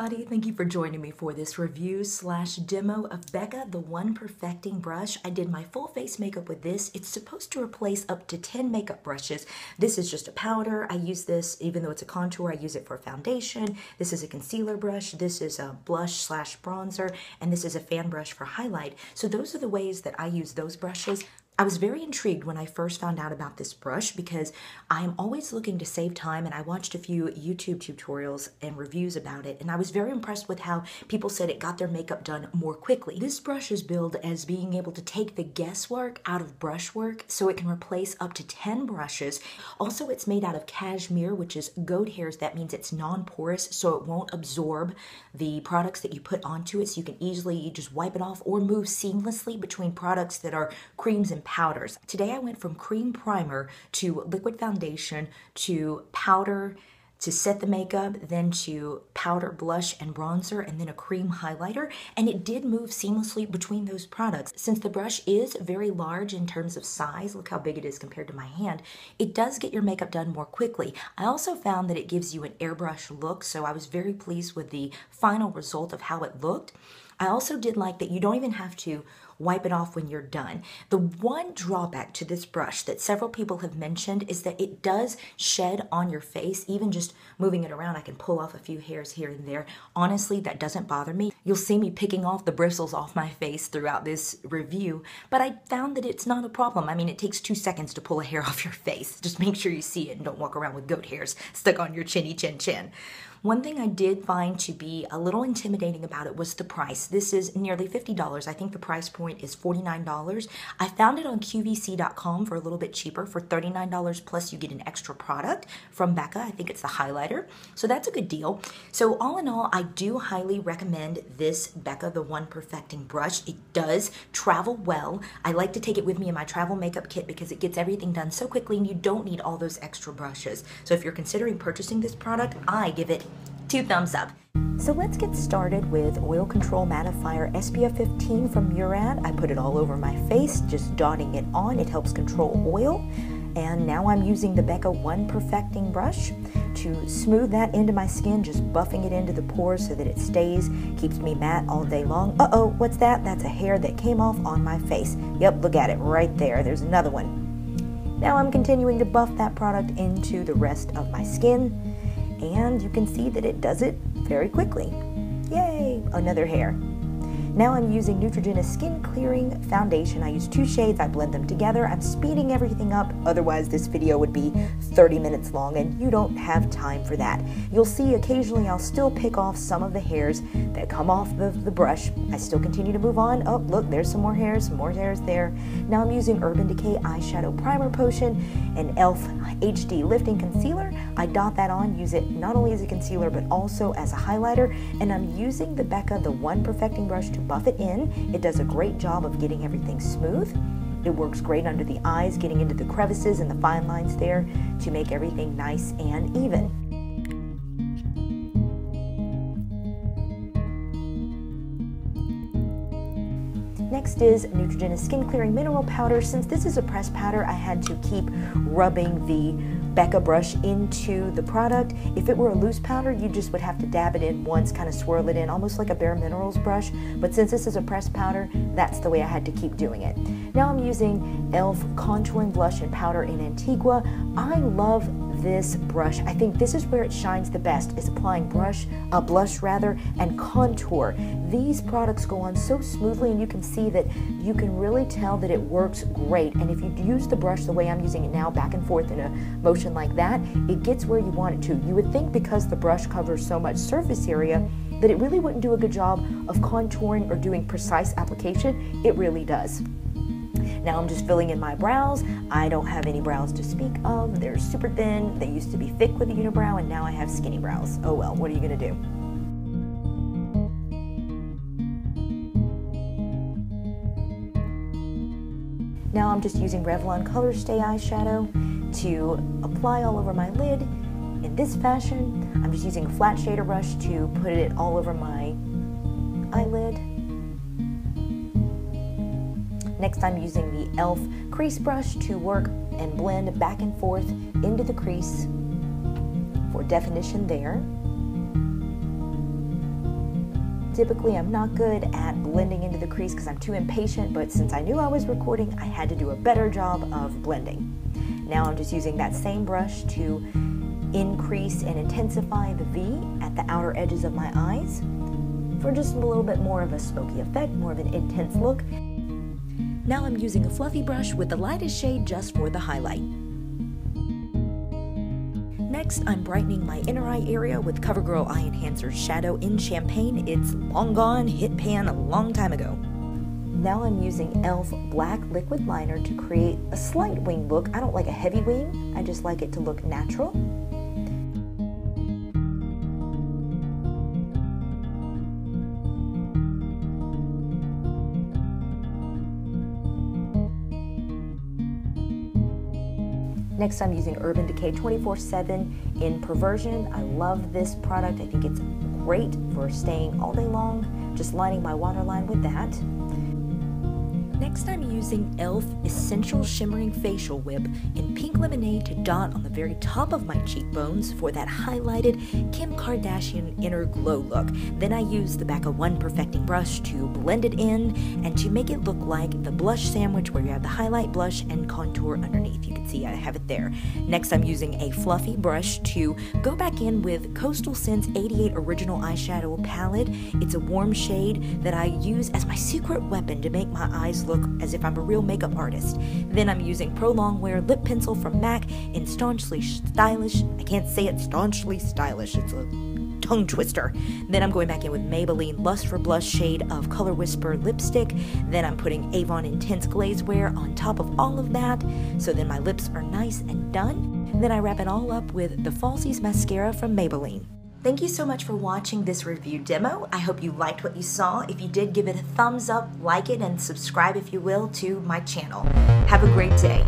everybody, thank you for joining me for this review / demo of Becca, the One Perfecting Brush. I did my full face makeup with this. It's supposed to replace up to 10 makeup brushes. This is just a powder. I use this, even though it's a contour, I use it for foundation. This is a concealer brush. This is a blush / bronzer, and this is a fan brush for highlight. So those are the ways that I use those brushes. I was very intrigued when I first found out about this brush because I'm always looking to save time, and I watched a few YouTube tutorials and reviews about it, and I was very impressed with how people said it got their makeup done more quickly. This brush is billed as being able to take the guesswork out of brush work, so it can replace up to 10 brushes. Also, it's made out of cashmere, which is goat hairs. That means it's non-porous, so it won't absorb the products that you put onto it, so you can easily just wipe it off or move seamlessly between products that are creams and powders. Today I went from cream primer to liquid foundation to powder to set the makeup, then to powder, blush, and bronzer, and then a cream highlighter, and it did move seamlessly between those products. Since the brush is very large in terms of size, look how big it is compared to my hand, it does get your makeup done more quickly. I also found that it gives you an airbrush look, so I was very pleased with the final result of how it looked. I also did like that you don't even have to wipe it off when you're done. The one drawback to this brush that several people have mentioned is that it does shed on your face. Even just moving it around, I can pull off a few hairs here and there. Honestly, that doesn't bother me. You'll see me picking off the bristles off my face throughout this review, but I found that it's not a problem. I mean, it takes 2 seconds to pull a hair off your face. Just make sure you see it and don't walk around with goat hairs stuck on your chinny chin. One thing I did find to be a little intimidating about it was the price. This is nearly $50. I think the price point is $49. I found it on QVC.com for a little bit cheaper, for $39, plus you get an extra product from Becca. I think it's the highlighter. So that's a good deal. So all in all, I do highly recommend this Becca, the One Perfecting Brush. It does travel well. I like to take it with me in my travel makeup kit because it gets everything done so quickly and you don't need all those extra brushes. So if you're considering purchasing this product, I give it 2 thumbs up. So let's get started with Oil Control Mattifier Spf 15 from Murad. I put it all over my face, just dotting it on. It helps control oil. And now I'm using the Becca One Perfecting brush to smooth that into my skin, just buffing it into the pores so that it stays, keeps me matte all day long. Uh-oh, what's that? That's a hair that came off on my face. Yep, look at it right there. There's another one. Now I'm continuing to buff that product into the rest of my skin. And you can see that it does it very quickly. Yay, another hair. Now I'm using Neutrogena Skin Clearing Foundation. I use 2 shades, I blend them together. I'm speeding everything up, otherwise this video would be 30 minutes long and you don't have time for that. You'll see occasionally I'll still pick off some of the hairs that come off the brush. I still continue to move on. Oh, look, there's some more hairs there. Now I'm using Urban Decay Eyeshadow Primer Potion and e.l.f. HD Lifting Concealer. I dot that on, use it not only as a concealer but also as a highlighter, and I'm using the Becca, the One Perfecting brush to buff it in. It does a great job of getting everything smooth. It works great under the eyes, getting into the crevices and the fine lines there to make everything nice and even. Next is Neutrogena Skin Clearing Mineral Powder. Since this is a pressed powder, I had to keep rubbing the Becca brush into the product. If it were a loose powder, you just would have to dab it in once, kind of swirl it in, almost like a Bare Minerals brush. But since this is a pressed powder, that's the way I had to keep doing it. Now I'm using e.l.f. Contouring Blush and Powder in Antigua. I love this brush. I think this is where it shines the best, is applying blush and contour. These products go on so smoothly, and you can see that you can really tell that it works great. And if you use the brush the way I'm using it now, back and forth in a motion like that, it gets where you want it to. You would think because the brush covers so much surface area that it really wouldn't do a good job of contouring or doing precise application. It really does. Now I'm just filling in my brows. I don't have any brows to speak of. They're super thin. They used to be thick with a unibrow, and now I have skinny brows. Oh well, what are you gonna do? Now I'm just using Revlon Color Stay eyeshadow to apply all over my lid in this fashion. I'm just using a flat shader brush to put it all over my eyelid. Next, I'm using the e.l.f. Crease Brush to work and blend back and forth into the crease for definition there. Typically, I'm not good at blending into the crease because I'm too impatient, but since I knew I was recording, I had to do a better job of blending. Now I'm just using that same brush to increase and intensify the V at the outer edges of my eyes for just a little bit more of a smoky effect, more of an intense look. Now I'm using a fluffy brush with the lightest shade just for the highlight. Next, I'm brightening my inner eye area with CoverGirl Eye Enhancer Shadow in Champagne. It's long gone, hit pan a long time ago. Now I'm using e.l.f. Black Liquid Liner to create a slight wing look. I don't like a heavy wing, I just like it to look natural. Next, I'm using Urban Decay 24/7 in Perversion. I love this product. I think it's great for staying all day long, just lining my waterline with that. Next, I'm using e.l.f. Essential Shimmering Facial Whip in Pink Lemonade to dot on the very top of my cheekbones for that highlighted Kim Kardashian inner glow look. Then I use the Becca One Perfecting Brush to blend it in and to make it look like the blush sandwich where you have the highlight, blush, and contour underneath. You can see I have it there. Next, I'm using a fluffy brush to go back in with Coastal Scents 88 Original Eyeshadow Palette. It's a warm shade that I use as my secret weapon to make my eyes look as if I'm a real makeup artist. Then I'm using Pro Longwear Lip Pencil from MAC in Staunchly Stylish. I can't say it, Staunchly Stylish. It's a tongue twister. Then I'm going back in with Maybelline Lust for Blush shade of Color Whisper lipstick. Then I'm putting Avon Intense Glaze Wear on top of all of that. So then my lips are nice and done. Then I wrap it all up with the Falsies Mascara from Maybelline. Thank you so much for watching this review demo. I hope you liked what you saw. If you did, give it a thumbs up, like it, and subscribe if you will to my channel. Have a great day.